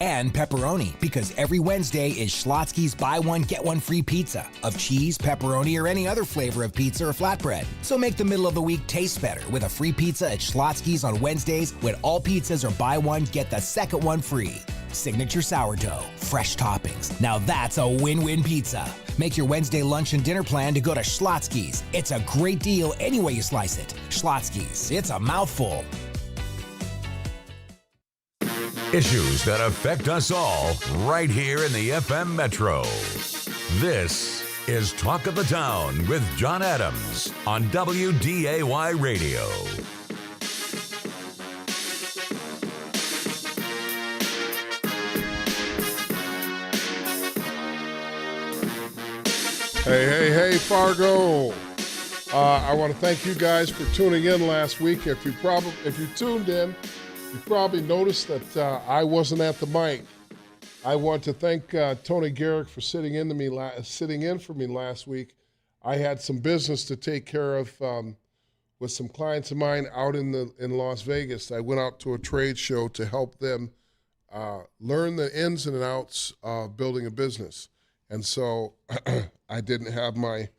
And pepperoni, because every Wednesday is Schlotzsky's buy one, get one free pizza of cheese, pepperoni, or any other flavor of pizza or flatbread. So make the middle of the week taste better with a free pizza at Schlotzsky's on Wednesdays when all pizzas are buy one, get the second one free. Signature sourdough, fresh toppings. Now that's a win-win pizza. Make your Wednesday lunch and dinner plan to go to Schlotzsky's. It's a great deal any way you slice it. Schlotzsky's, it's a mouthful. Issues that affect us all right here in the FM Metro. This is Talk of the Town with Jon Adams on WDAY Radio. Hey, Fargo. I want to thank you guys for tuning in last week. If you tuned in, you probably noticed that I wasn't at the mic. I want to thank Tony Garrick for sitting in for me last week. I had some business to take care of with some clients of mine out in Las Vegas. I went out to a trade show to help them learn the ins and outs of building a business. And so I didn't have my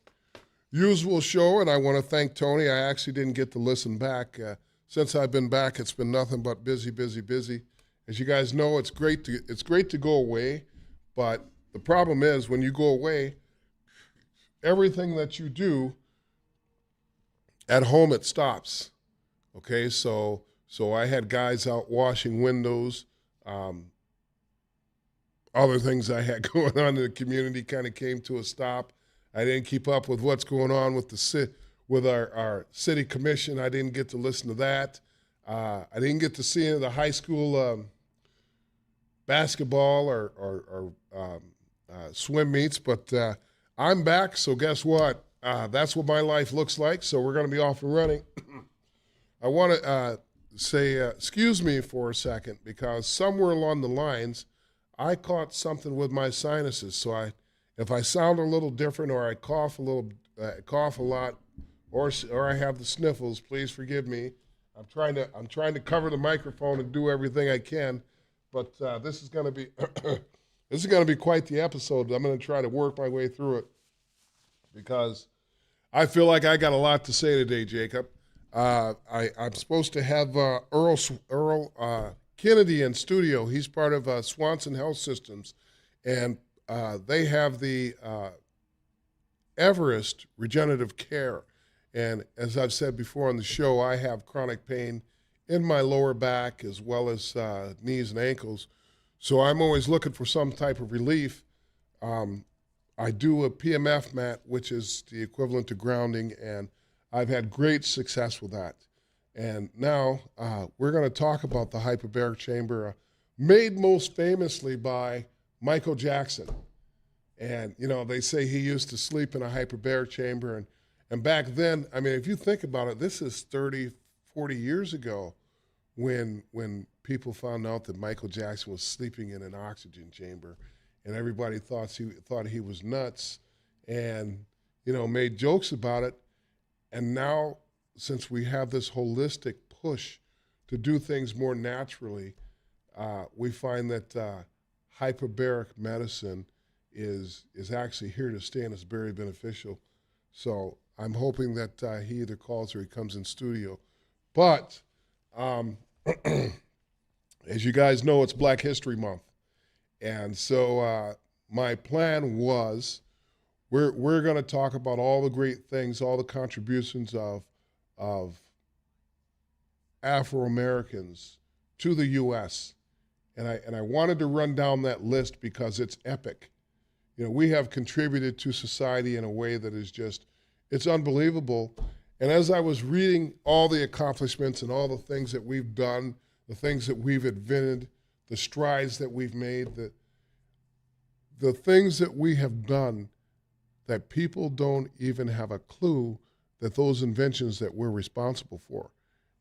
usual show, and I want to thank Tony. I actually didn't get to listen back. Since I've been back, it's been nothing but busy. As you guys know, it's great to go away, but the problem is when you go away, everything that you do at home, it stops. Okay, so I had guys out washing windows. Other things I had going on in the community kind of came to a stop. I didn't keep up with what's going on with our city commission. I didn't get to listen to that. I didn't get to see the high school basketball or swim meets, but I'm back, so guess what? That's what my life looks like, so we're going to be off and running. I want to say excuse me for a second, because somewhere along the lines, I caught something with my sinuses, so if I sound a little different or I cough a lot, or I have the sniffles, please forgive me. I'm trying to cover the microphone and do everything I can, but this is going to be quite the episode. I'm going to try to work my way through it because I feel like I got a lot to say today, Jacob. I'm supposed to have Earl Kennedy in studio. He's part of Swanson Health Systems, and they have the Everest Regenerative Care. And as I've said before on the show, I have chronic pain in my lower back as well as knees and ankles. So I'm always looking for some type of relief. I do a PMF mat, which is the equivalent to grounding, and I've had great success with that. And now we're going to talk about the hyperbaric chamber, made most famously by Michael Jackson. And, they say he used to sleep in a hyperbaric chamber. And back then, I mean, if you think about it, this is 30, 40 years ago when people found out that Michael Jackson was sleeping in an oxygen chamber, and everybody thought he was nuts and, made jokes about it. And now, since we have this holistic push to do things more naturally, we find that hyperbaric medicine is actually here to stay and is very beneficial. So I'm hoping that he either calls or he comes in studio. But as you guys know, it's Black History Month. And so my plan was we're going to talk about all the great things, all the contributions of Afro-Americans to the U.S. And I wanted to run down that list because it's epic. We have contributed to society in a way that is just, it's unbelievable. And as I was reading all the accomplishments and all the things that we've done, the things that we've invented, the strides that we've made, the things that we have done that people don't even have a clue that those inventions that we're responsible for.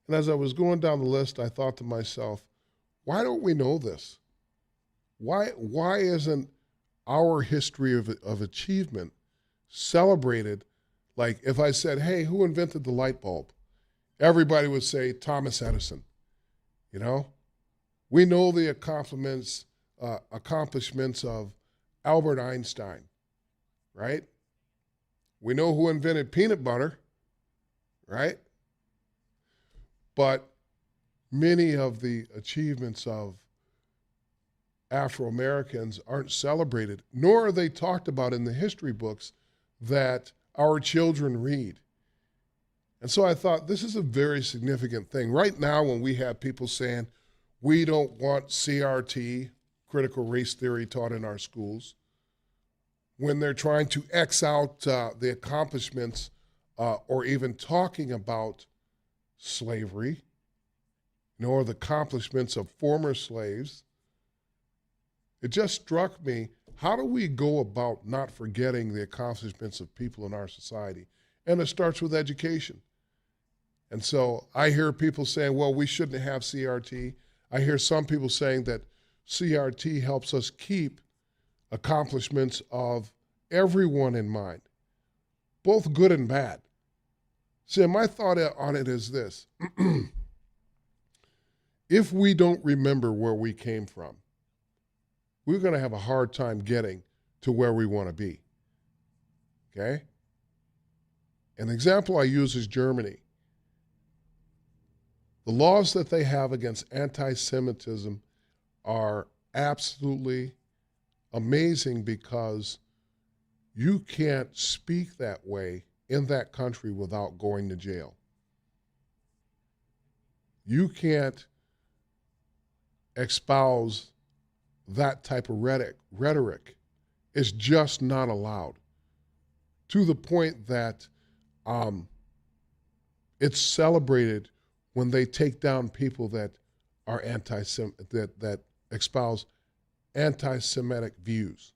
And as I was going down the list, I thought to myself, why don't we know this? Why isn't our history of achievement celebrated? Like if I said, hey, who invented the light bulb? Everybody would say Thomas Edison. We know the accomplishments accomplishments of Albert Einstein, right? We know who invented peanut butter, right? But many of the achievements of Afro-Americans aren't celebrated, nor are they talked about in the history books that our children read. And so I thought this is a very significant thing. Right now, when we have people saying we don't want CRT, critical race theory, taught in our schools, when they're trying to X out the accomplishments or even talking about slavery, nor the accomplishments of former slaves, it just struck me, how do we go about not forgetting the accomplishments of people in our society? And it starts with education. And so I hear people saying, well, we shouldn't have CRT. I hear some people saying that CRT helps us keep accomplishments of everyone in mind, both good and bad. See, my thought on it is this. If we don't remember where we came from, we're going to have a hard time getting to where we want to be. Okay? An example I use is Germany. The laws that they have against anti-Semitism are absolutely amazing because you can't speak that way in that country without going to jail. You can't espouse that type of rhetoric. It's just not allowed, to the point that it's celebrated when they take down people that are that espouse anti-Semitic views.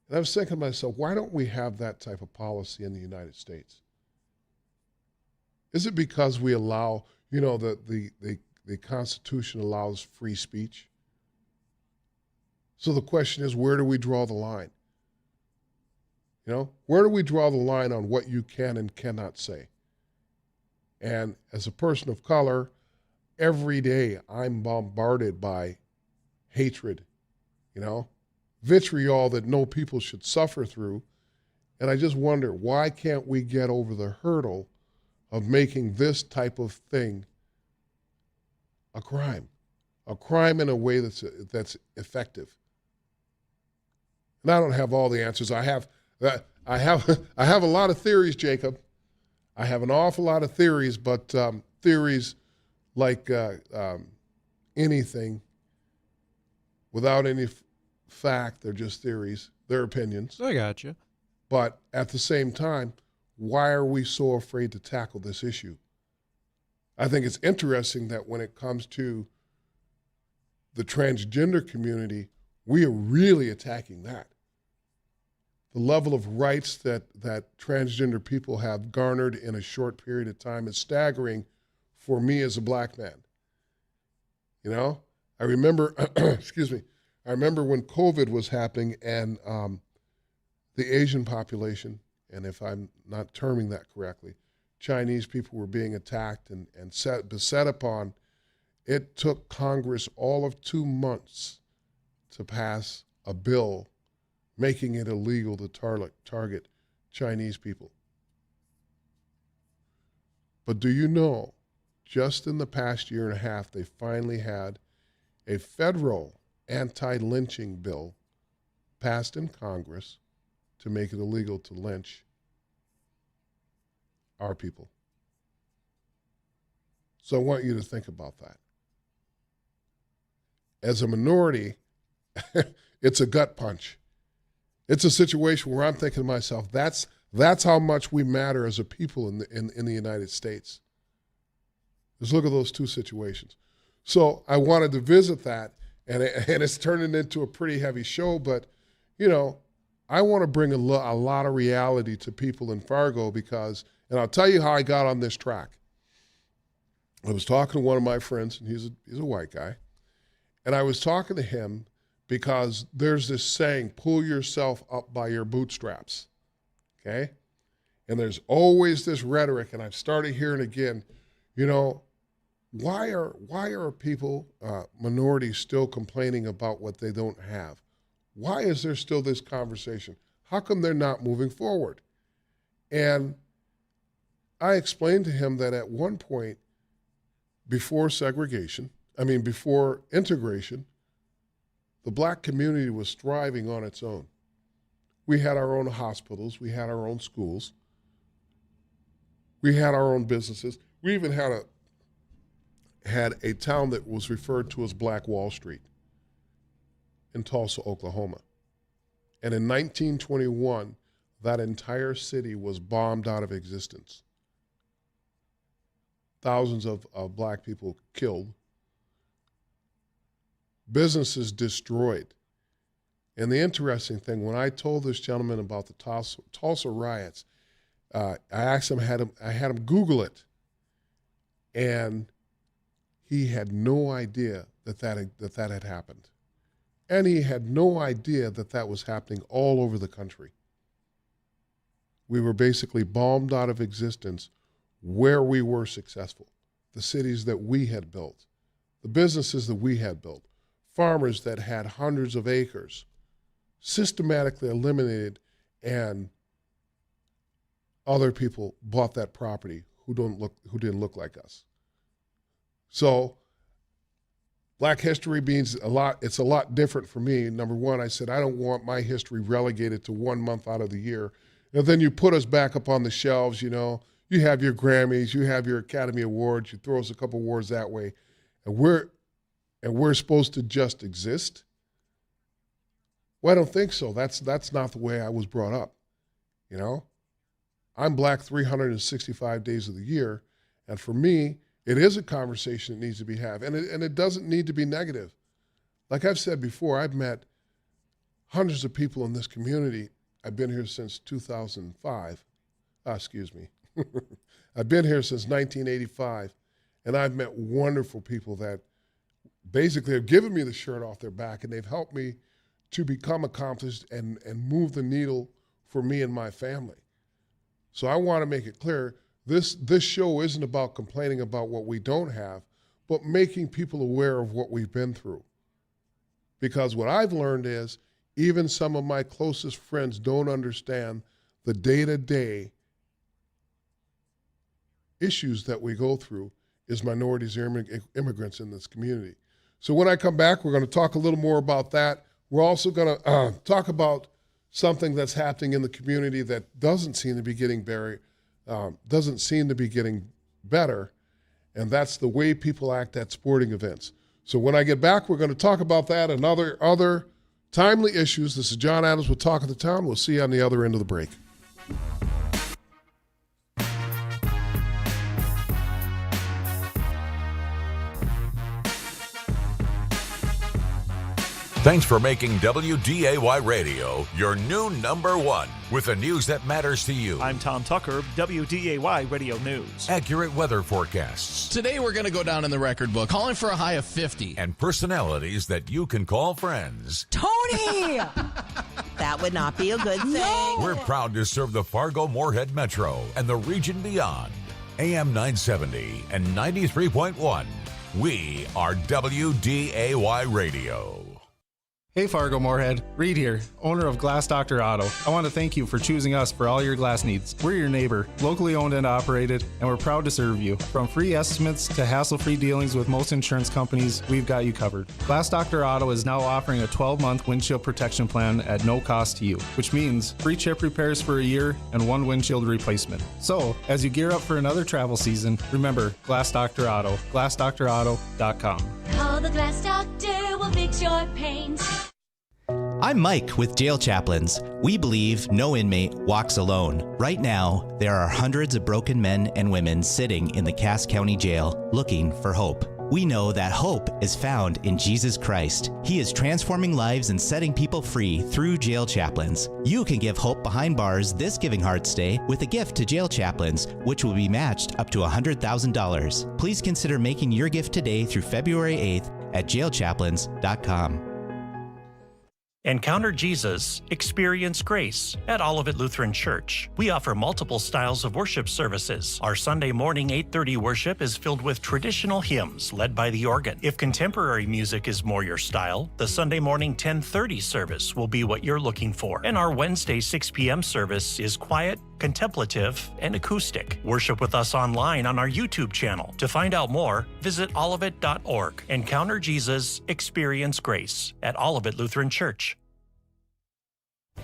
And I was thinking to myself, why don't we have that type of policy in the United States? Is it because we allow, the Constitution allows free speech? So the question is, where do we draw the line? Where do we draw the line on what you can and cannot say? And as a person of color, every day I'm bombarded by hatred, vitriol that no people should suffer through. And I just wonder, why can't we get over the hurdle of making this type of thing a crime in a way that's effective? And I don't have all the answers. I have a lot of theories, Jacob. I have an awful lot of theories, but theories like anything, without any fact, they're just theories. They're opinions. I got you. But at the same time, why are we so afraid to tackle this issue? I think it's interesting that when it comes to the transgender community, we are really attacking that. The level of rights that transgender people have garnered in a short period of time is staggering for me as a black man. I remember, I remember when COVID was happening and the Asian population, and if I'm not terming that correctly, Chinese people were being attacked and beset upon. It took Congress all of 2 months to pass a bill making it illegal to target Chinese people. But do you know, just in the past year and a half, they finally had a federal anti-lynching bill passed in Congress to make it illegal to lynch our people. So I want you to think about that. As a minority, it's a gut punch. It's a situation where I'm thinking to myself, that's how much we matter as a people in the United States. Just look at those two situations. So I wanted to visit that, and it's turning into a pretty heavy show, but, I want to bring a lot of reality to people in Fargo because, and I'll tell you how I got on this track. I was talking to one of my friends, and he's a white guy, and I was talking to him because there's this saying, pull yourself up by your bootstraps, okay? And there's always this rhetoric, and I've started hearing again, Why are people, minorities, still complaining about what they don't have? Why is there still this conversation? How come they're not moving forward? And I explained to him that at one point, before integration, the black community was thriving on its own. We had our own hospitals, we had our own schools, we had our own businesses. We even had a town that was referred to as Black Wall Street in Tulsa, Oklahoma. And in 1921, that entire city was bombed out of existence. Thousands of black people killed. Businesses destroyed. And the interesting thing, when I told this gentleman about the Tulsa riots, I asked him, I had him Google it, and he had no idea that had happened. And he had no idea that was happening all over the country. We were basically bombed out of existence where we were successful, the cities that we had built, the businesses that we had built, farmers that had hundreds of acres, systematically eliminated, and other people bought that property who didn't look like us. So Black history means a lot. It's a lot different for me. Number one, I said, I don't want my history relegated to 1 month out of the year. And then you put us back up on the shelves, you know. You have your Grammys, you have your Academy Awards, you throw us a couple awards that way, and we're supposed to just exist? Well, I don't think so. That's not the way I was brought up, you know. I'm black 365 days of the year, and for me, it is a conversation that needs to be had, and it doesn't need to be negative. Like I've said before, I've met hundreds of people in this community. I've been here since 2005. Excuse me. I've been here since 1985, and I've met wonderful people that basically have given me the shirt off their back, and they've helped me to become accomplished and move the needle for me and my family. So I want to make it clear, this show isn't about complaining about what we don't have, but making people aware of what we've been through. Because what I've learned is even some of my closest friends don't understand the day-to-day issues that we go through as minorities or immigrants in this community. So when I come back, we're going to talk a little more about that. We're also going to talk about something that's happening in the community that doesn't seem to be getting better, and that's the way people act at sporting events. So when I get back, we're going to talk about that and other timely issues. This is Jon Adams with Talk of the Town. We'll see you on the other end of the break. Thanks for making WDAY Radio your new number one with the news that matters to you. I'm Tom Tucker, WDAY Radio News. Accurate weather forecasts. Today we're going to go down in the record book, calling for a high of 50. And personalities that you can call friends. Tony! That would not be a good thing. No. We're proud to serve the Fargo Moorhead Metro and the region beyond. AM 970 and 93.1. We are WDAY Radio. Hey Fargo Moorhead, Reed here, owner of Glass Doctor Auto. I want to thank you for choosing us for all your glass needs. We're your neighbor, locally owned and operated, and we're proud to serve you. From free estimates to hassle-free dealings with most insurance companies, we've got you covered. Glass Doctor Auto is now offering a 12-month windshield protection plan at no cost to you, which means free chip repairs for a year and 1 windshield replacement. So, as you gear up for another travel season, remember Glass Doctor Auto, glassdoctorauto.com. Call the Glass Doctor, we'll fix your pains. I'm Mike with Jail Chaplains. We believe no inmate walks alone. Right now, there are hundreds of broken men and women sitting in the Cass County Jail looking for hope. We know that hope is found in Jesus Christ. He is transforming lives and setting people free through Jail Chaplains. You can give hope behind bars this Giving Hearts Day with a gift to Jail Chaplains, which will be matched up to $100,000. Please consider making your gift today through February 8th at jailchaplains.com. Encounter Jesus, experience grace at Olivet Lutheran Church. We offer multiple styles of worship services. Our Sunday morning 8:30 worship is filled with traditional hymns led by the organ. If contemporary music is more your style, the Sunday morning 10:30 service will be what you're looking for. And our Wednesday 6 p.m. service is quiet, contemplative, and acoustic. Worship with us online on our YouTube channel. To find out more, visit olivet.org. Encounter Jesus, experience grace at Olivet Lutheran Church.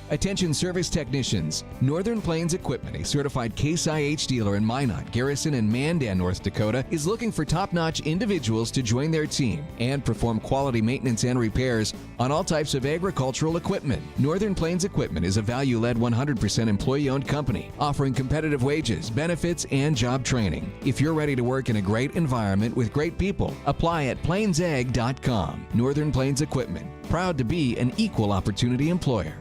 Attention service technicians. Northern Plains Equipment, a certified Case IH dealer in Minot, Garrison, and Mandan, North Dakota, is looking for top-notch individuals to join their team and perform quality maintenance and repairs on all types of agricultural equipment. Northern Plains Equipment is a value-led 100% employee-owned company, offering competitive wages, benefits, and job training. If you're ready to work in a great environment with great people, apply at plainsag.com. Northern Plains Equipment, proud to be an equal opportunity employer.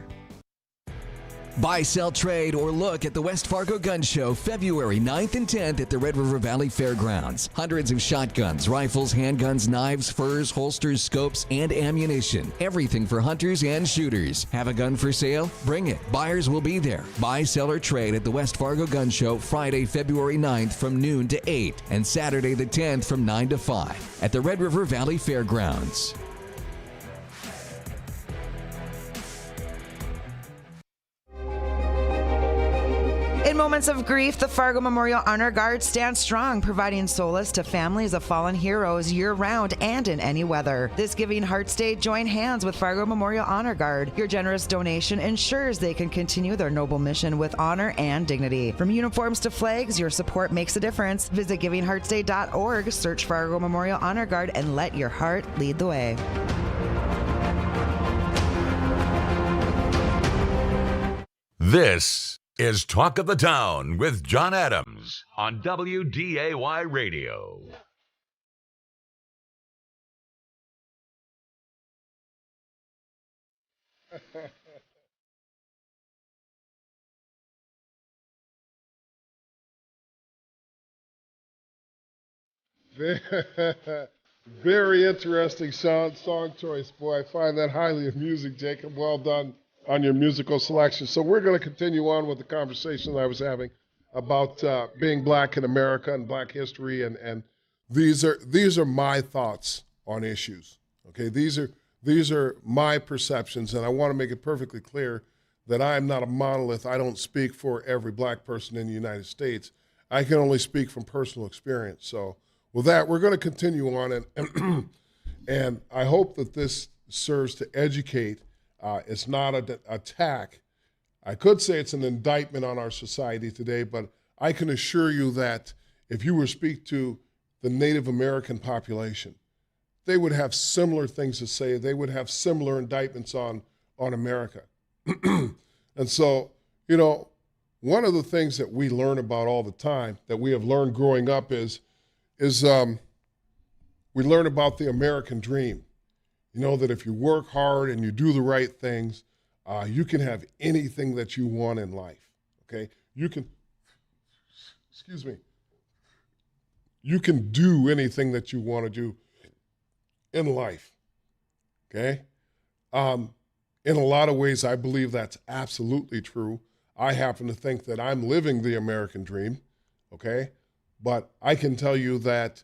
Buy, sell, trade, or look at the West Fargo Gun Show February 9th and 10th at the Red River Valley Fairgrounds. Hundreds of shotguns, rifles, handguns, knives, furs, holsters, scopes, and ammunition. Everything for hunters and shooters. Have a gun for sale? Bring it. Buyers will be there. Buy, sell, or trade at the West Fargo Gun Show Friday, February 9th from noon to 8 and Saturday the 10th from 9 to 5 at the Red River Valley Fairgrounds. In moments of grief, the Fargo Memorial Honor Guard stands strong, providing solace to families of fallen heroes year-round and in any weather. This Giving Hearts Day, join hands with Fargo Memorial Honor Guard. Your generous donation ensures they can continue their noble mission with honor and dignity. From uniforms to flags, your support makes a difference. Visit givingheartsday.org, search Fargo Memorial Honor Guard, and let your heart lead the way. This is Talk of the Town with Jon Adams on WDAY Radio. Very interesting song choice, boy. I find that highly amusing, Jacob. Well done on your musical selection. So we're going to continue on with the conversation that I was having about being black in America and black history, and these are my thoughts on issues. Okay, these are my perceptions, and I want to make it perfectly clear that I am not a monolith. I don't speak for every black person in the United States. I can only speak from personal experience. So with that, we're going to continue on, and I hope that this serves to educate. It's not an attack. I could say it's an indictment on our society today, but I can assure you that if you were to speak to the Native American population, they would have similar things to say. They would have similar indictments on America. And so, you know, one of the things that we learn about all the time, that we have learned growing up is we learn about the American dream. You know, that if you work hard and you do the right things, you can have anything that you want in life, okay? You can do anything that you want to do in life, okay? In a lot of ways, I believe that's absolutely true. I happen to think that I'm living the American dream, okay? But I can tell you that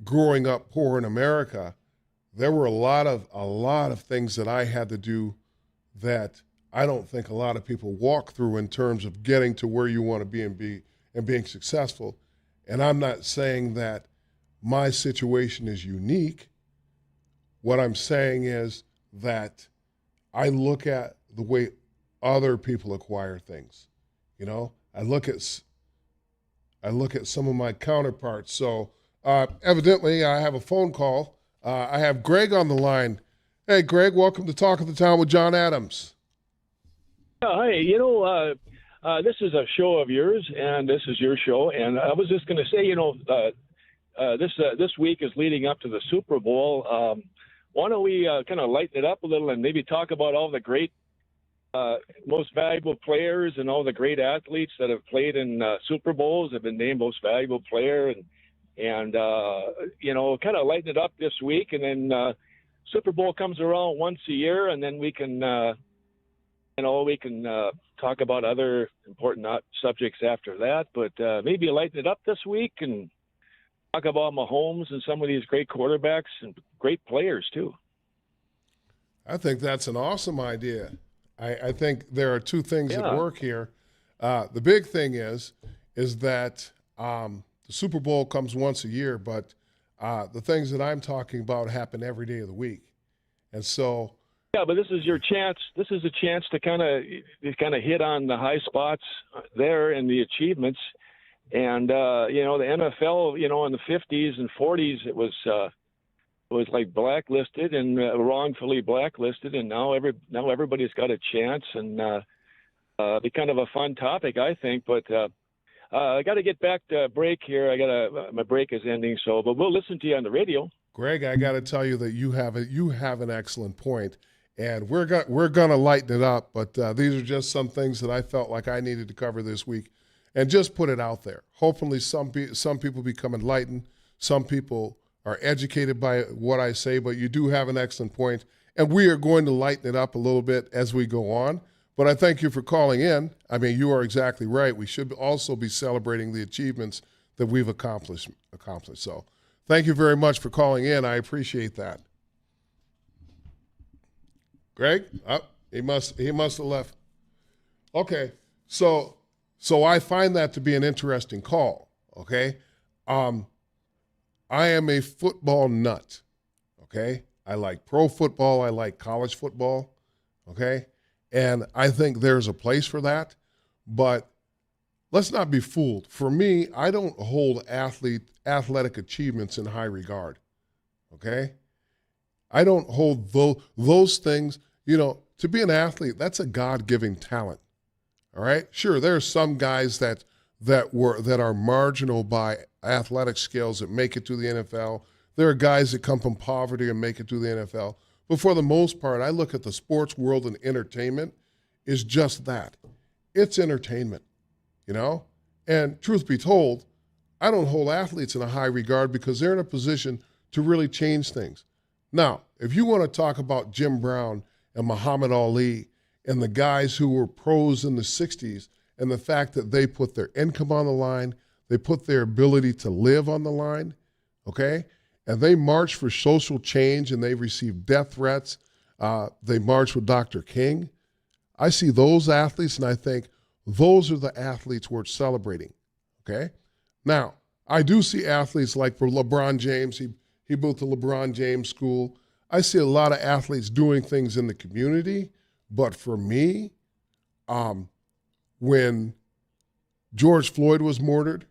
growing up poor in America, there were a lot of things that I had to do that I don't think a lot of people walk through in terms of getting to where you want to be and being successful. And I'm not saying that my situation is unique. What I'm saying is that I look at the way other people acquire things. You know, I look at some of my counterparts. So evidently I have a phone call. I have Greg on the line. Hey, Greg, welcome to Talk of the Town with Jon Adams. Hi, you know, this is a show of yours, and this is your show. And I was just going to say, you know, this week is leading up to the Super Bowl. Why don't we kind of lighten it up a little and maybe talk about all the great, most valuable players and all the great athletes that have played in Super Bowls, have been named most valuable player, and you know, kind of lighten it up this week, and then Super Bowl comes around once a year, and then we can, talk about other important subjects after that. But maybe lighten it up this week and talk about Mahomes and some of these great quarterbacks and great players too. I think that's an awesome idea. I think there are two things at work here. The big thing is that the Super Bowl comes once a year, but the things that I'm talking about happen every day of the week. And so yeah, but this is your chance. This is a chance to kind of hit on the high spots there and the achievements. And the NFL, in the 50s and 40s, it was like blacklisted and wrongfully blacklisted, and now everybody's got a chance, and be kind of a fun topic, I think. But I got to get back to break here. My break is ending, but we'll listen to you on the radio. Greg, I got to tell you that you have an excellent point, and we're gonna lighten it up. But these are just some things that I felt like I needed to cover this week, and just put it out there. Hopefully, some people become enlightened. Some people are educated by what I say, but you do have an excellent point, and we are going to lighten it up a little bit as we go on. But I thank you for calling in. I mean, you are exactly right. We should also be celebrating the achievements that we've accomplished. So thank you very much for calling in. I appreciate that. Greg? He must have left. Okay, so I find that to be an interesting call, okay? I am a football nut, okay? I like pro football. I like college football, okay? And I think there's a place for that. But let's not be fooled. For me, I don't hold athletic achievements in high regard, okay? I don't hold those things. To be an athlete, that's a God-given talent, all right? Sure, there are some guys that are marginal by athletic skills that make it to the NFL. There are guys that come from poverty and make it to the NFL. But for the most part, I look at the sports world and entertainment is just that. It's entertainment, And truth be told, I don't hold athletes in a high regard because they're in a position to really change things. Now, if you want to talk about Jim Brown and Muhammad Ali and the guys who were pros in the 60s and the fact that they put their income on the line, they put their ability to live on the line, okay? And they marched for social change and they received death threats. They marched with Dr. King. I see those athletes and I think those are the athletes worth celebrating, okay? Now, I do see athletes like for LeBron James. He built the LeBron James School. I see a lot of athletes doing things in the community. But for me, when George Floyd was murdered,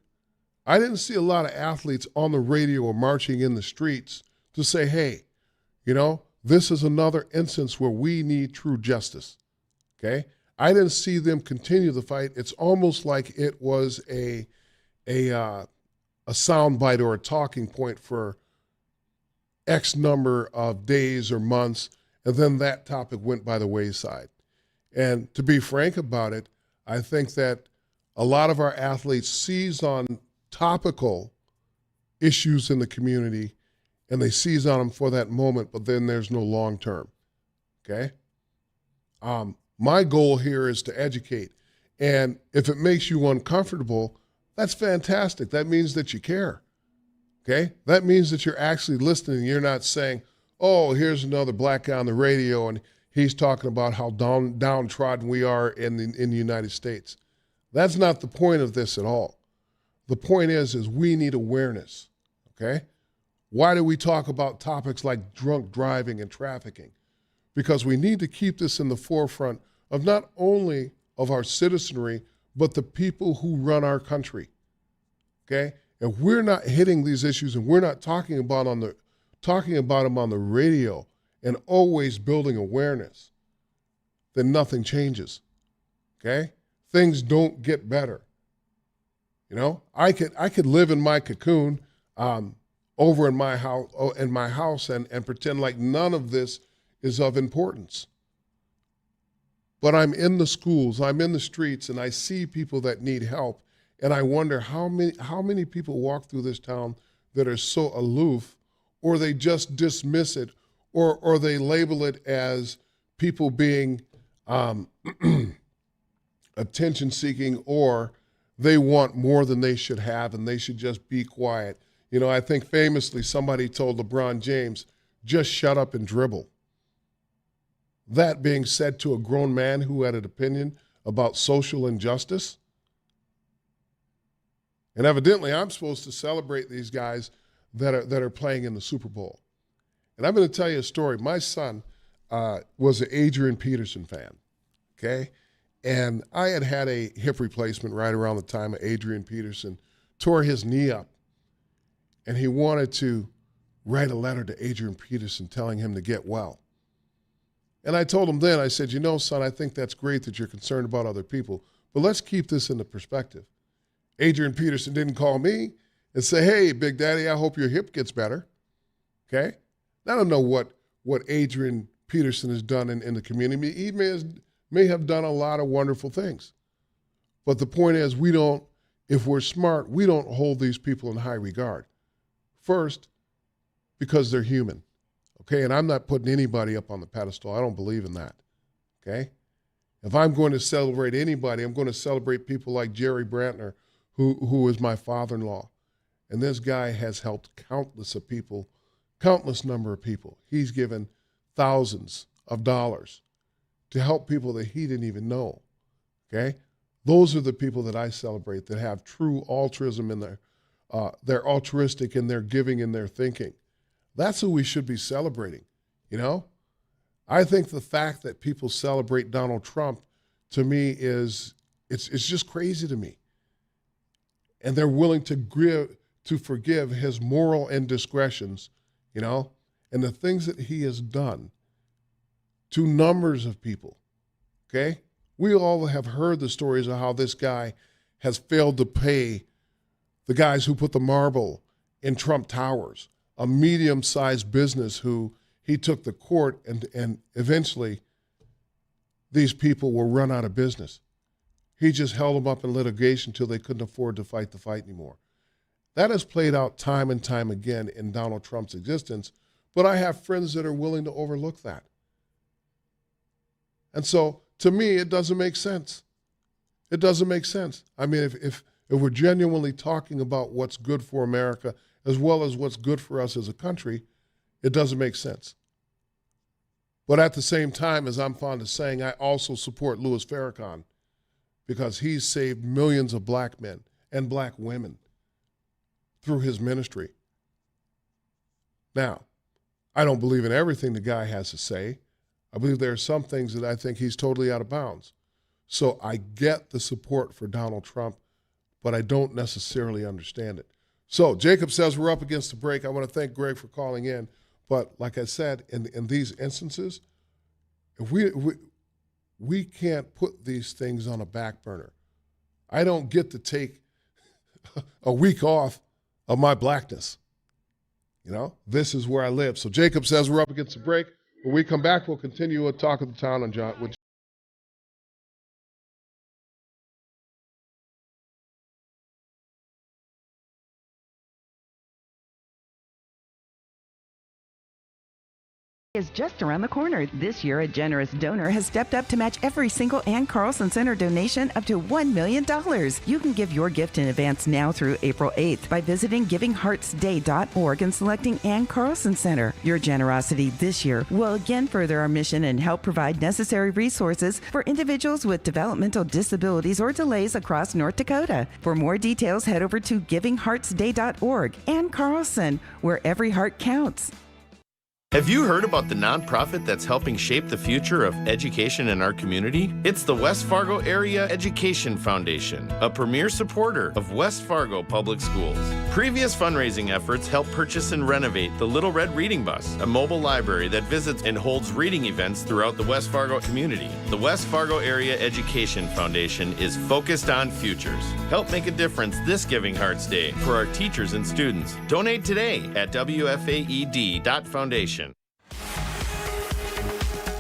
I didn't see a lot of athletes on the radio or marching in the streets to say, hey, this is another instance where we need true justice, okay? I didn't see them continue the fight. It's almost like it was a soundbite or a talking point for X number of days or months, and then that topic went by the wayside. And to be frank about it, I think that a lot of our athletes seize on topical issues in the community, and they seize on them for that moment, but then there's no long term, okay? My goal here is to educate, and if it makes you uncomfortable, that's fantastic. That means that you care, okay? That means that you're actually listening. You're not saying, oh, here's another black guy on the radio, and he's talking about how downtrodden we are in the United States. That's not the point of this at all. The point is we need awareness, okay? Why do we talk about topics like drunk driving and trafficking? Because we need to keep this in the forefront of not only of our citizenry, but the people who run our country, okay? If we're not hitting these issues and we're not talking about them on the radio and always building awareness, then nothing changes, okay? Things don't get better. I could live in my cocoon over in my house and pretend like none of this is of importance. But I'm in the schools, I'm in the streets, and I see people that need help, and I wonder how many people walk through this town that are so aloof, or they just dismiss it, or they label it as people being attention-seeking, or they want more than they should have and they should just be quiet. You know, I think famously somebody told LeBron James, just shut up and dribble. That being said to a grown man who had an opinion about social injustice. And evidently I'm supposed to celebrate these guys that are playing in the Super Bowl. And I'm going to tell you a story. My son was an Adrian Peterson fan, okay? And I had a hip replacement right around the time of Adrian Peterson tore his knee up. And he wanted to write a letter to Adrian Peterson telling him to get well. And I told him then, I said, you know, son, I think that's great that you're concerned about other people, but let's keep this into perspective. Adrian Peterson didn't call me and say, hey, Big Daddy, I hope your hip gets better, okay? I don't know what Adrian Peterson has done in the community. He may have done a lot of wonderful things. But the point is, if we're smart, we don't hold these people in high regard. First, because they're human, okay? And I'm not putting anybody up on the pedestal. I don't believe in that, okay? If I'm going to celebrate anybody, I'm going to celebrate people like Jerry Brantner, who is my father-in-law. And this guy has helped countless number of people. He's given thousands of dollars to help people that he didn't even know, okay? Those are the people that I celebrate, that have true altruism in they're altruistic in their giving and their thinking. That's who we should be celebrating, you know? I think the fact that people celebrate Donald Trump, to me, it's just crazy to me. And they're willing to forgive his moral indiscretions, you know, and the things that he has done to numbers of people, okay? We all have heard the stories of how this guy has failed to pay the guys who put the marble in Trump Towers, a medium-sized business who he took to court, and eventually these people were run out of business. He just held them up in litigation until they couldn't afford to fight the fight anymore. That has played out time and time again in Donald Trump's existence, but I have friends that are willing to overlook that. And so, to me, it doesn't make sense. It doesn't make sense. I mean, if we're genuinely talking about what's good for America as well as what's good for us as a country, it doesn't make sense. But at the same time, as I'm fond of saying, I also support Louis Farrakhan, because he's saved millions of black men and black women through his ministry. Now, I don't believe in everything the guy has to say. I believe there are some things that I think he's totally out of bounds. So I get the support for Donald Trump, but I don't necessarily understand it. So Jacob says we're up against the break. I want to thank Greg for calling in. But like I said, in these instances, if we can't put these things on a back burner. I don't get to take a week off of my blackness. You know, this is where I live. So Jacob says we're up against the break. When we come back, we'll continue a Talk of the Town on John. Is just around the corner. This year, a generous donor has stepped up to match every single Ann Carlson Center donation up to $1 million. You can give your gift in advance now through April 8th by visiting givingheartsday.org and selecting Ann Carlson Center. Your generosity this year will again further our mission and help provide necessary resources for individuals with developmental disabilities or delays across North Dakota. For more details, head over to givingheartsday.org. Ann Carlson, where every heart counts. Have you heard about the nonprofit that's helping shape the future of education in our community? It's the West Fargo Area Education Foundation, a premier supporter of West Fargo Public Schools. Previous fundraising efforts helped purchase and renovate the Little Red Reading Bus, a mobile library that visits and holds reading events throughout the West Fargo community. The West Fargo Area Education Foundation is focused on futures. Help make a difference this Giving Hearts Day for our teachers and students. Donate today at wfaed.foundation.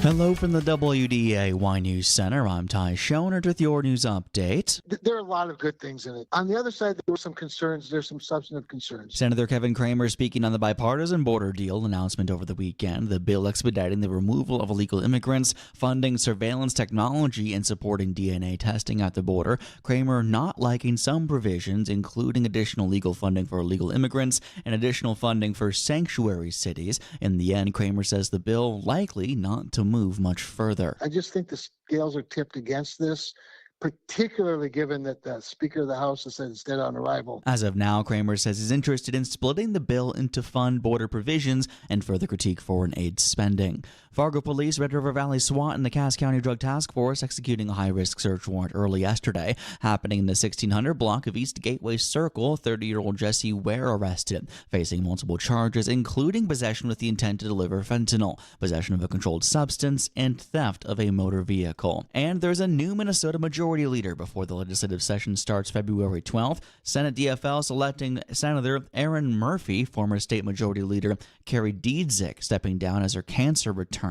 Hello from the WDAY News Center. I'm Ty Schoenert with your news update. There are a lot of good things in it. On the other side, there were some concerns. There's some substantive concerns. Senator Kevin Cramer speaking on the bipartisan border deal announcement over the weekend. The bill expediting the removal of illegal immigrants, funding surveillance technology, and supporting DNA testing at the border. Cramer not liking some provisions, including additional legal funding for illegal immigrants and additional funding for sanctuary cities. In the end, Cramer says the bill likely not to move much further. I just think the scales are tipped against this, particularly given that the Speaker of the House has said it's dead on arrival. As of now, Cramer says he's interested in splitting the bill into fund border provisions and further critique foreign aid spending. Fargo Police, Red River Valley SWAT, and the Cass County Drug Task Force executing a high-risk search warrant early yesterday, happening in the 1600 block of East Gateway Circle. 30-year-old Jesse Ware arrested, facing multiple charges, including possession with the intent to deliver fentanyl, possession of a controlled substance, and theft of a motor vehicle. And there's a new Minnesota majority leader before the legislative session starts February 12th. Senate DFL selecting Senator Erin Murphy, former state majority leader Carrie Diedzik stepping down as her cancer returned.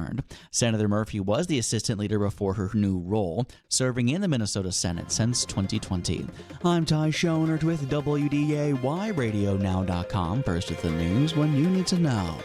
Senator Murphy was the assistant leader before her new role, serving in the Minnesota Senate since 2020. I'm Ty Schoenert with WDAYRadioNow.com. First with the news when you need to know.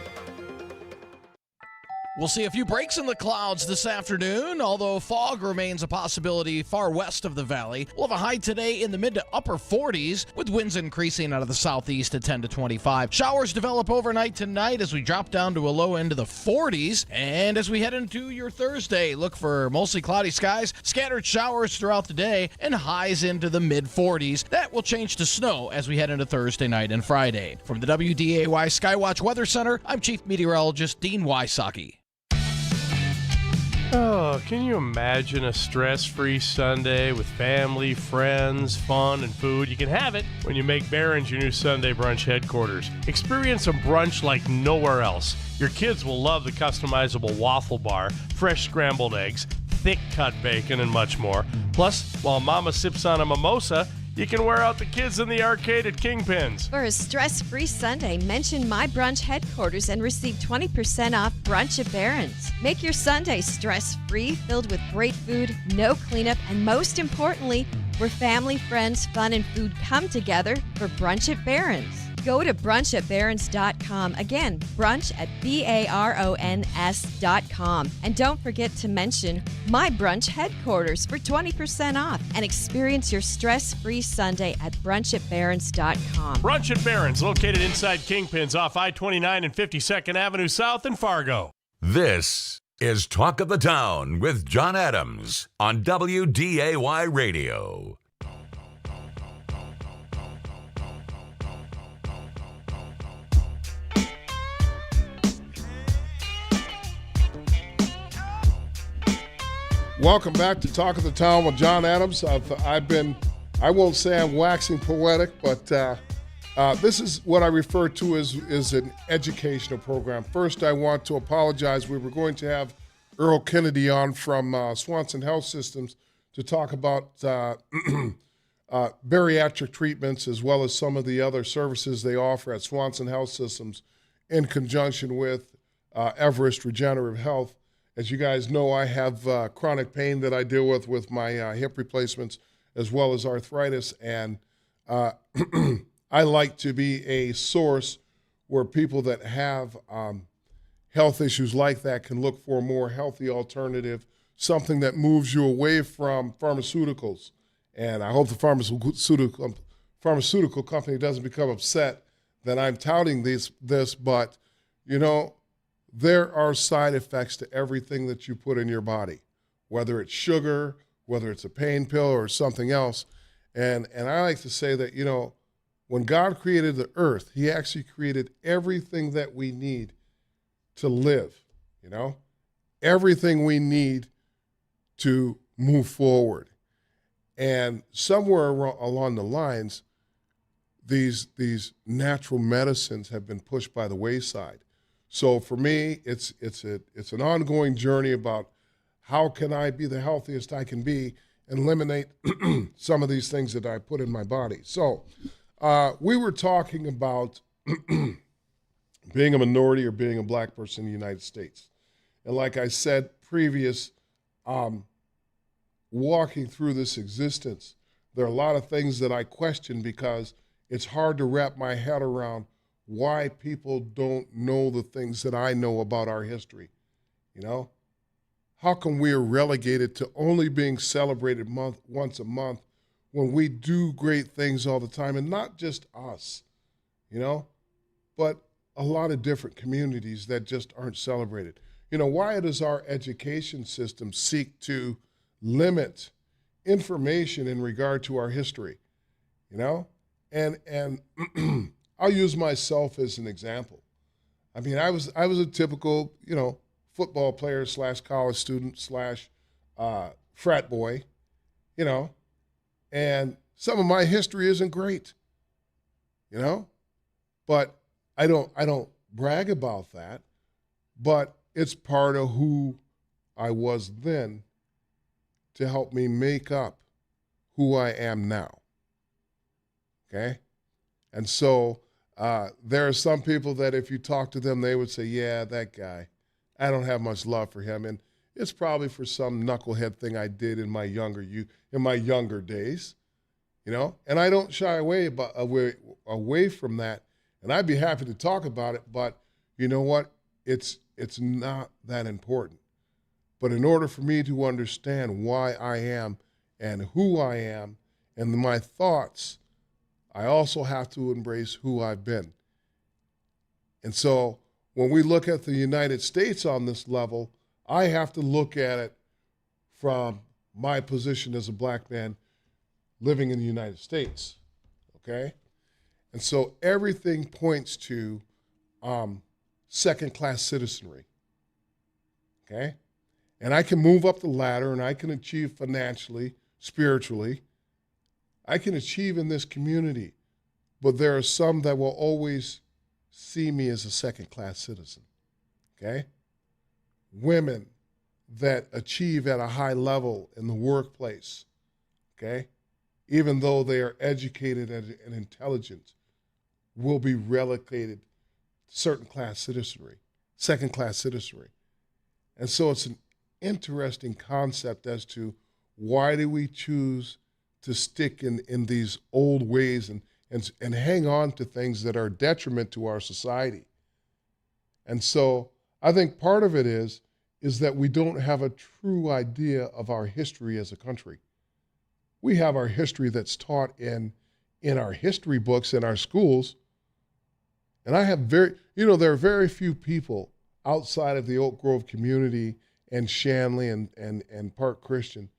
We'll see a few breaks in the clouds this afternoon, although fog remains a possibility far west of the valley. We'll have a high today in the mid to upper 40s, with winds increasing out of the southeast at 10 to 25. Showers develop overnight tonight as we drop down to a low into the 40s. And as we head into your Thursday, look for mostly cloudy skies, scattered showers throughout the day, and highs into the mid 40s. That will change to snow as we head into Thursday night and Friday. From the WDAY Skywatch Weather Center, I'm Chief Meteorologist Dean Wysocki. Oh, can you imagine a stress-free Sunday with family, friends, fun, and food? You can have it when you make Barron's your new Sunday brunch headquarters. Experience a brunch like nowhere else. Your kids will love the customizable waffle bar, fresh scrambled eggs, thick cut bacon, and much more. Plus, while Mama sips on a mimosa, you can wear out the kids in the arcade at Kingpin's. For a stress-free Sunday, mention My Brunch Headquarters and receive 20% off brunch at Barron's. Make your Sunday stress-free, filled with great food, no cleanup, and most importantly, where family, friends, fun, and food come together for brunch at Barron's. Go to brunchatbarons.com. Again, brunch at BARONS.com. And don't forget to mention My Brunch Headquarters for 20% off and experience your stress-free Sunday at brunchatbarons.com. Brunch at Barron's, located inside Kingpin's off I-29 and 52nd Avenue South in Fargo. This is Talk of the Town with Jon Adams on WDAY Radio. Welcome back to Talk of the Town with Jon Adams. I won't say I'm waxing poetic, but this is what I refer to as an educational program. First, I want to apologize. We were going to have Earl Kennedy on from Swanson Health Systems to talk about bariatric treatments as well as some of the other services they offer at Swanson Health Systems in conjunction with Everest Regenerative Health. As you guys know, I have chronic pain that I deal with my hip replacements as well as arthritis, and I like to be a source where people that have health issues like that can look for a more healthy alternative, something that moves you away from pharmaceuticals. And I hope the pharmaceutical company doesn't become upset that I'm touting this, but, you know, there are side effects to everything that you put in your body, whether it's sugar, whether it's a pain pill or something else. And I like to say that, you know, when God created the earth, he actually created everything that we need to live, you know, everything we need to move forward. And somewhere along the lines, these natural medicines have been pushed by the wayside. So for me, it's an ongoing journey about how can I be the healthiest I can be and eliminate some of these things that I put in my body. So we were talking about being a minority or being a black person in the United States. And like I said previous walking through this existence, there are a lot of things that I question because it's hard to wrap my head around why people don't know the things that I know about our history. You know? How come we are relegated to only being celebrated once a month when we do great things all the time, and not just us, you know, but a lot of different communities that just aren't celebrated. You know, why does our education system seek to limit information in regard to our history? You know, and I'll use myself as an example. I mean, I was a typical, you know, football player / college student / frat boy, you know, and some of my history isn't great, you know, but I don't brag about that, but it's part of who I was then to help me make up who I am now. Okay? And so there are some people that if you talk to them, they would say, yeah, that guy, I don't have much love for him. And it's probably for some knucklehead thing I did in my younger days, you know? And I don't shy away from that. And I'd be happy to talk about it, but you know what? It's not that important. But in order for me to understand why I am and who I am and my thoughts, I also have to embrace who I've been. And so when we look at the United States on this level, I have to look at it from my position as a black man living in the United States, okay? And so everything points to second-class citizenry, okay? And I can move up the ladder and I can achieve financially, spiritually. I can achieve in this community, but there are some that will always see me as a second-class citizen, okay? Women that achieve at a high level in the workplace, okay, even though they are educated and intelligent, will be relegated to second-class citizenry. And so it's an interesting concept as to why do we choose to stick in these old ways and hang on to things that are detriment to our society. And so I think part of it is that we don't have a true idea of our history as a country. We have our history that's taught in our history books in our schools. And there are very few people outside of the Oak Grove community and Shanley and Park Christian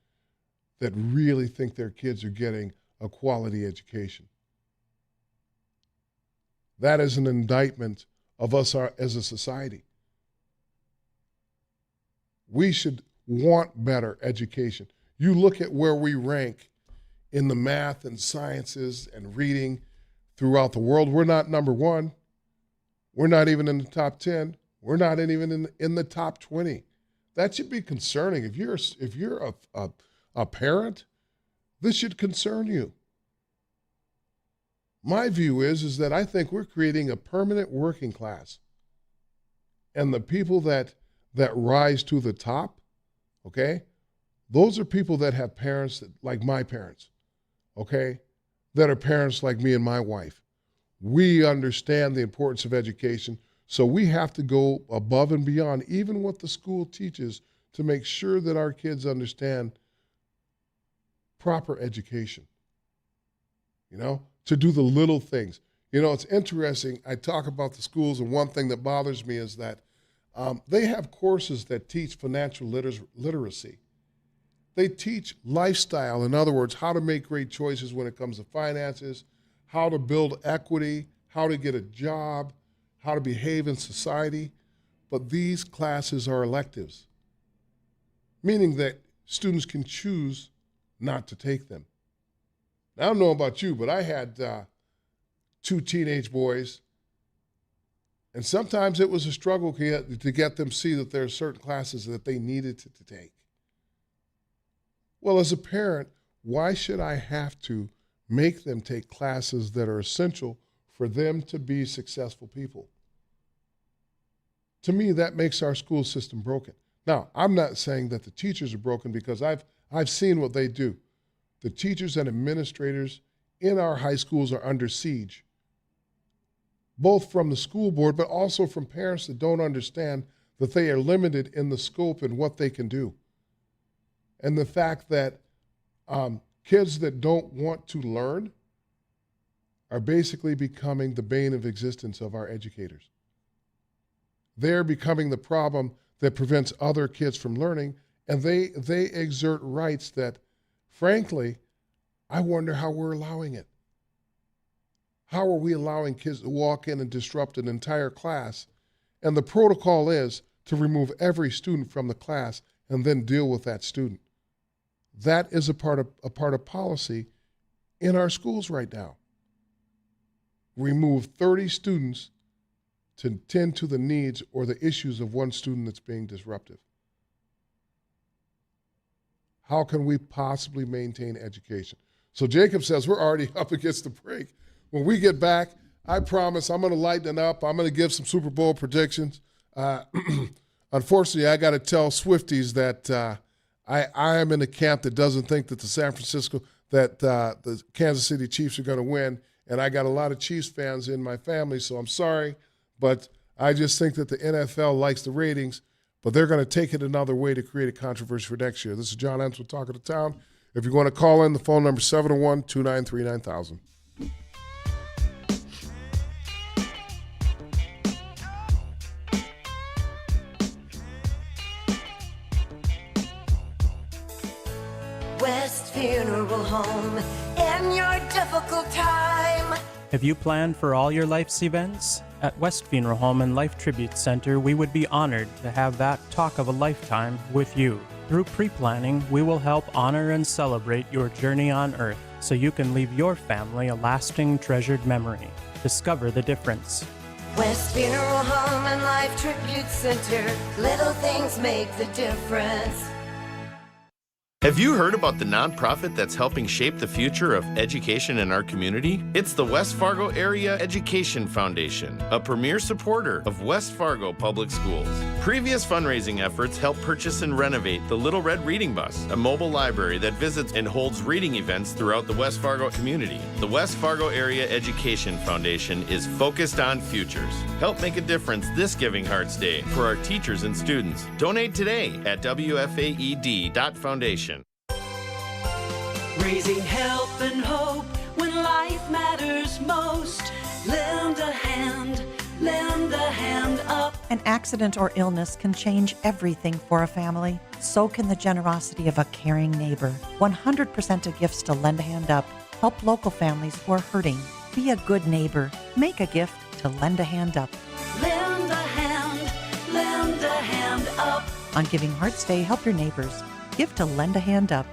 that really think their kids are getting a quality education. That is an indictment of us as a society. We should want better education. You look at where we rank in the math and sciences and reading throughout the world. We're not number one. We're not even in the top 10. We're not even in the top 20. That should be concerning. If you're a parent, this should concern you. My view is that I think we're creating a permanent working class. And the people that rise to the top, okay, those are people that have parents like my parents, okay, that are parents like me and my wife. We understand the importance of education, so we have to go above and beyond even what the school teaches to make sure that our kids understand proper education, you know, to do the little things. You know, it's interesting. I talk about the schools, and one thing that bothers me is that they have courses that teach financial literacy. They teach lifestyle, in other words, how to make great choices when it comes to finances, how to build equity, how to get a job, how to behave in society. But these classes are electives, meaning that students can choose not to take them. Now, I don't know about you, but I had 2 teenage boys, and sometimes it was a struggle to get them to see that there are certain classes that they needed to take. Well, as a parent, why should I have to make them take classes that are essential for them to be successful people? To me, that makes our school system broken. Now, I'm not saying that the teachers are broken because I've seen what they do. The teachers and administrators in our high schools are under siege, both from the school board, but also from parents that don't understand that they are limited in the scope and what they can do. And the fact that kids that don't want to learn are basically becoming the bane of existence of our educators. They're becoming the problem that prevents other kids from learning, and they exert rights that, frankly, I wonder how we're allowing it. How are we allowing kids to walk in and disrupt an entire class? And the protocol is to remove every student from the class and then deal with that student. That is a part of policy in our schools right now. Remove 30 students to tend to the needs or the issues of one student that's being disruptive. How can we possibly maintain education? So Jacob says we're already up against the break. When we get back, I promise I'm going to lighten it up. I'm going to give some Super Bowl predictions. Unfortunately, I got to tell Swifties that I am in a camp that doesn't think that the Kansas City Chiefs are going to win, and I got a lot of Chiefs fans in my family, so I'm sorry, but I just think that the NFL likes the ratings, but they're going to take it another way to create a controversy for next year. This is Jon Adams with Talk of the Town. If you want to call in, the phone number is 701-293-9000. West Funeral Home in your difficult time. Have you planned for all your life's events? At West Funeral Home and Life Tribute Center, we would be honored to have that talk of a lifetime with you. Through pre-planning, we will help honor and celebrate your journey on Earth so you can leave your family a lasting, treasured memory. Discover the difference. West Funeral Home and Life Tribute Center. Little things make the difference. Have you heard about the nonprofit that's helping shape the future of education in our community? It's the West Fargo Area Education Foundation, a premier supporter of West Fargo Public Schools. Previous fundraising efforts helped purchase and renovate the Little Red Reading Bus, a mobile library that visits and holds reading events throughout the West Fargo community. The West Fargo Area Education Foundation is focused on futures. Help make a difference this Giving Hearts Day for our teachers and students. Donate today at wfaed.foundation. Raising help and hope when life matters most. Lend a hand up. An accident or illness can change everything for a family. So can the generosity of a caring neighbor. 100% of gifts to Lend a Hand Up help local families who are hurting. Be a good neighbor. Make a gift to Lend a Hand Up. Lend a hand up. On Giving Hearts Day, help your neighbors. Give to Lend a Hand Up.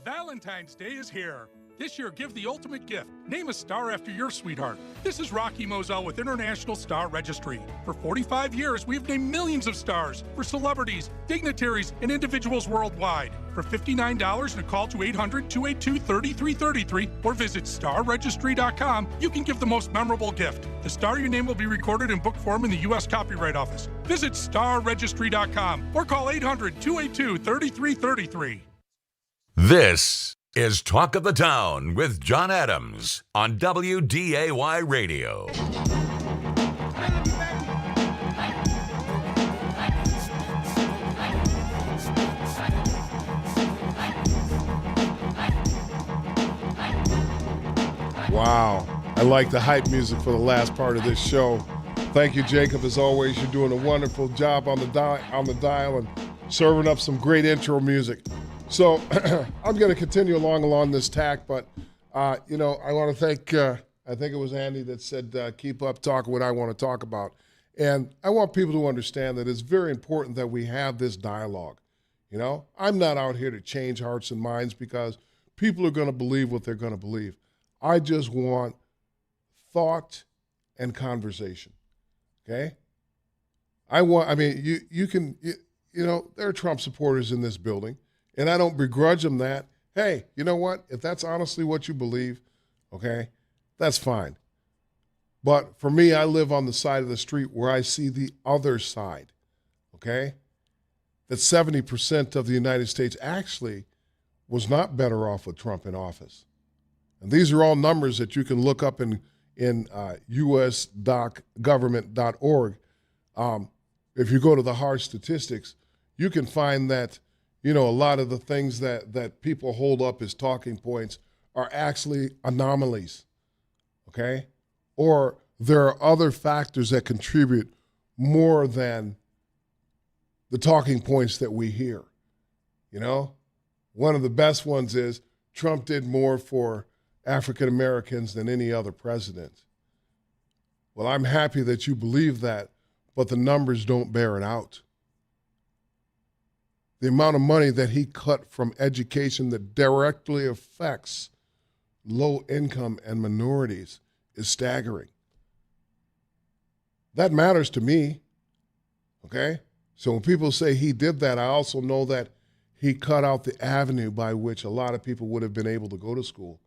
Valentine's Day is here. This year, give the ultimate gift. Name a star after your sweetheart. This is Rocky Moselle with International Star Registry. For 45 years, we've named millions of stars for celebrities, dignitaries, and individuals worldwide. For $59 and a call to 800-282-3333 or visit starregistry.com, you can give the most memorable gift. The star your name will be recorded in book form in the U.S. Copyright Office. Visit starregistry.com or call 800-282-3333. This is Talk of the Town with Jon Adams on WDAY Radio. Wow. I like the hype music for the last part of this show. Thank you, Jacob. As always, you're doing a wonderful job on the dial and serving up some great intro music. So I'm going to continue along this tack, but, I want to thank, I think it was Andy that said, keep up talking what I want to talk about. And I want people to understand that it's very important that we have this dialogue. I'm not out here to change hearts and minds because people are going to believe what they're going to believe. I just want thought and conversation, okay? You can, there are Trump supporters in this building. And I don't begrudge them that. Hey, you know what? If that's honestly what you believe, okay, that's fine. But for me, I live on the side of the street where I see the other side, okay? that 70% of the United States actually was not better off with Trump in office. And these are all numbers that you can look up in usdocgovernment.org. If you go to the hard statistics, you can find that, a lot of the things that people hold up as talking points are actually anomalies, okay? Or there are other factors that contribute more than the talking points that we hear. One of the best ones is Trump did more for African Americans than any other president. Well, I'm happy that you believe that, but the numbers don't bear it out. The amount of money that he cut from education that directly affects low income and minorities is staggering. That matters to me, okay? So when people say he did that, I also know that he cut out the avenue by which a lot of people would have been able to go to school.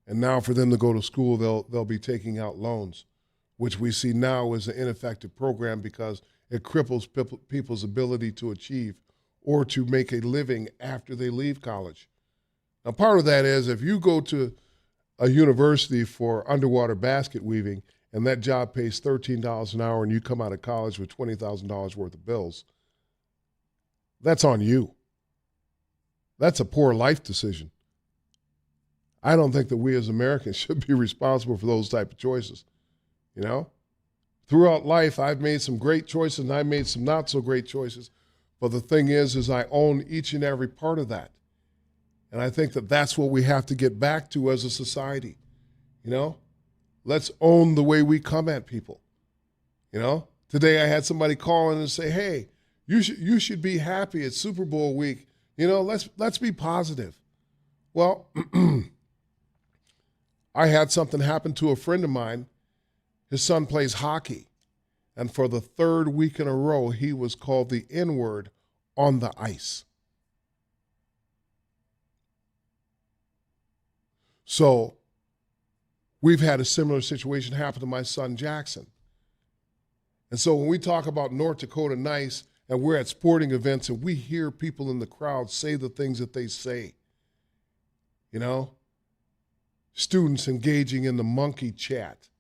And now for them to go to school, they'll be taking out loans, which we see now is an ineffective program because it cripples people's ability to achieve or to make a living after they leave college. Now, part of that is if you go to a university for underwater basket weaving and that job pays $13 an hour and you come out of college with $20,000 worth of bills, that's on you. That's a poor life decision. I don't think that we as Americans should be responsible for those type of choices. Throughout life, I've made some great choices and I made some not so great choices. But the thing is I own each and every part of that. And I think that that's what we have to get back to as a society. Let's own the way we come at people. Today I had somebody call in and say, hey, you should be happy. It's Super Bowl week. Let's be positive. Well, I had something happen to a friend of mine. His son plays hockey. And for the third week in a row, he was called the N-word on the ice. So we've had a similar situation happen to my son, Jackson. And so when we talk about North Dakota nice and we're at sporting events and we hear people in the crowd say the things that they say, students engaging in the monkey chant,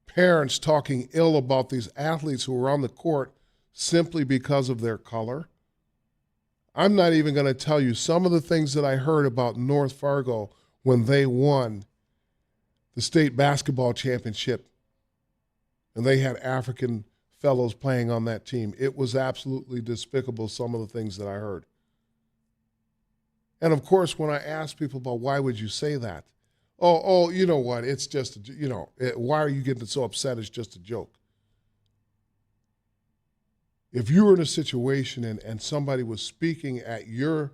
parents talking ill about these athletes who are on the court simply because of their color. I'm not even going to tell you some of the things that I heard about North Fargo when they won the state basketball championship and they had African fellows playing on that team. It was absolutely despicable, some of the things that I heard. And of course, when I ask people about why would you say that? Oh, you know what? It's just, why are you getting so upset? It's just a joke. If you were in a situation and somebody was speaking at your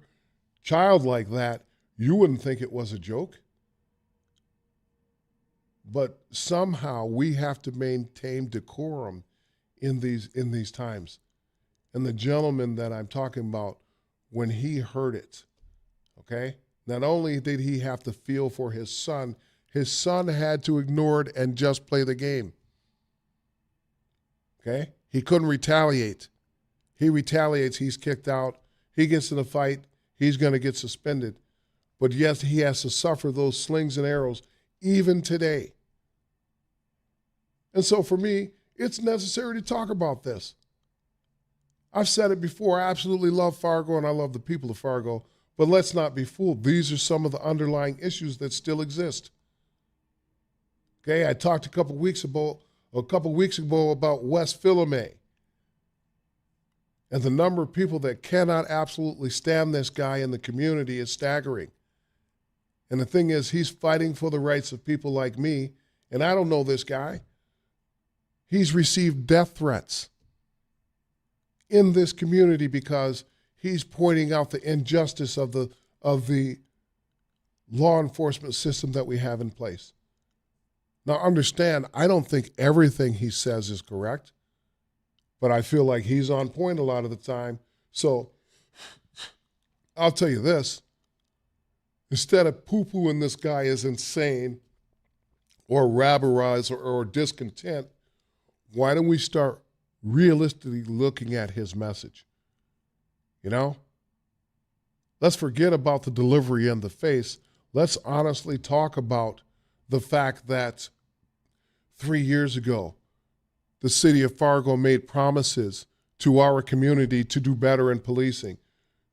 child like that, you wouldn't think it was a joke. But somehow we have to maintain decorum in these times. And the gentleman that I'm talking about, when he heard it, okay, not only did he have to feel for his son had to ignore it and just play the game. Okay? He couldn't retaliate. He retaliates, he's kicked out. He gets in a fight, he's going to get suspended. But yes, he has to suffer those slings and arrows even today. And so for me, it's necessary to talk about this. I've said it before, I absolutely love Fargo and I love the people of Fargo. But let's not be fooled. These are some of the underlying issues that still exist. Okay, I talked a couple weeks ago about West Philomay. And the number of people that cannot absolutely stand this guy in the community is staggering. And the thing is, he's fighting for the rights of people like me. And I don't know this guy. He's received death threats in this community because he's pointing out the injustice of the law enforcement system that we have in place. Now, understand, I don't think everything he says is correct, but I feel like he's on point a lot of the time. So I'll tell you this. Instead of poo-pooing this guy as insane or rabberize or discontent, why don't we start realistically looking at his message. You know? Let's forget about the delivery and the face. Let's honestly talk about the fact that 3 years ago, the city of Fargo made promises to our community to do better in policing,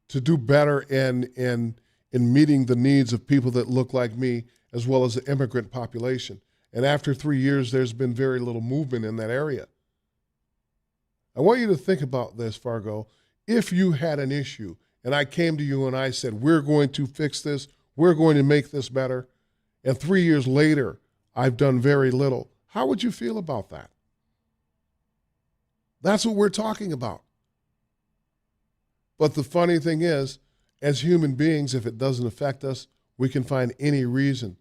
to do better in meeting the needs of people that look like me, as well as the immigrant population. And after 3 years, there's been very little movement in that area. I want you to think about this, Fargo. If you had an issue and I came to you and I said, we're going to fix this, we're going to make this better, and 3 years later, I've done very little, how would you feel about that? That's what we're talking about. But the funny thing is, as human beings, if it doesn't affect us, we can find any reason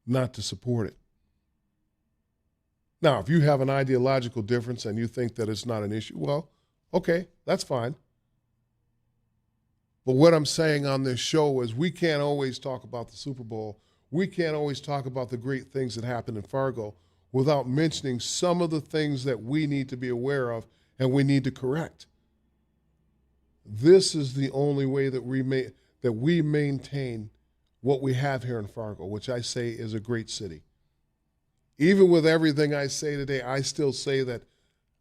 not to support it. Now, if you have an ideological difference and you think that it's not an issue, well, okay, that's fine. But what I'm saying on this show is we can't always talk about the Super Bowl. We can't always talk about the great things that happen in Fargo without mentioning some of the things that we need to be aware of and we need to correct. This is the only way that we maintain what we have here in Fargo, which I say is a great city. Even with everything I say today, I still say that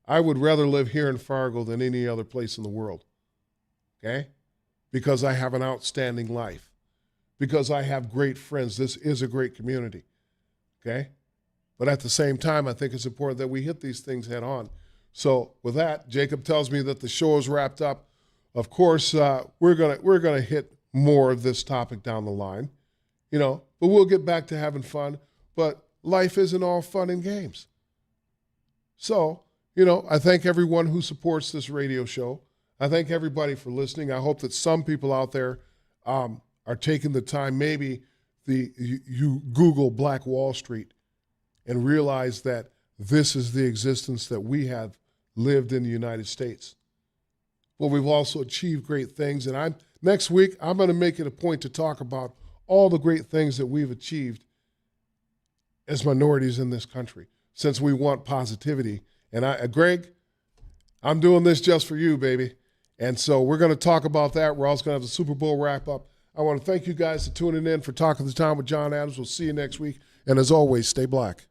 I would rather live here in Fargo than any other place in the world, okay? Because I have an outstanding life, because I have great friends. This is a great community, okay? But at the same time, I think it's important that we hit these things head on. So with that, Jacob tells me that the show is wrapped up. Of course, we're gonna hit more of this topic down the line, but we'll get back to having fun. But life isn't all fun and games. So, I thank everyone who supports this radio show. I thank everybody for listening. I hope that some people out there are taking the time. Maybe you Google Black Wall Street and realize that this is the existence that we have lived in the United States. Well, we've also achieved great things. And next week, I'm going to make it a point to talk about all the great things that we've achieved as minorities in this country, since we want positivity. And Greg, I'm doing this just for you, baby. And so we're going to talk about that. We're also going to have the Super Bowl wrap up. I want to thank you guys for tuning in for Talk of the Town with Jon Adams. We'll see you next week. And as always, stay black.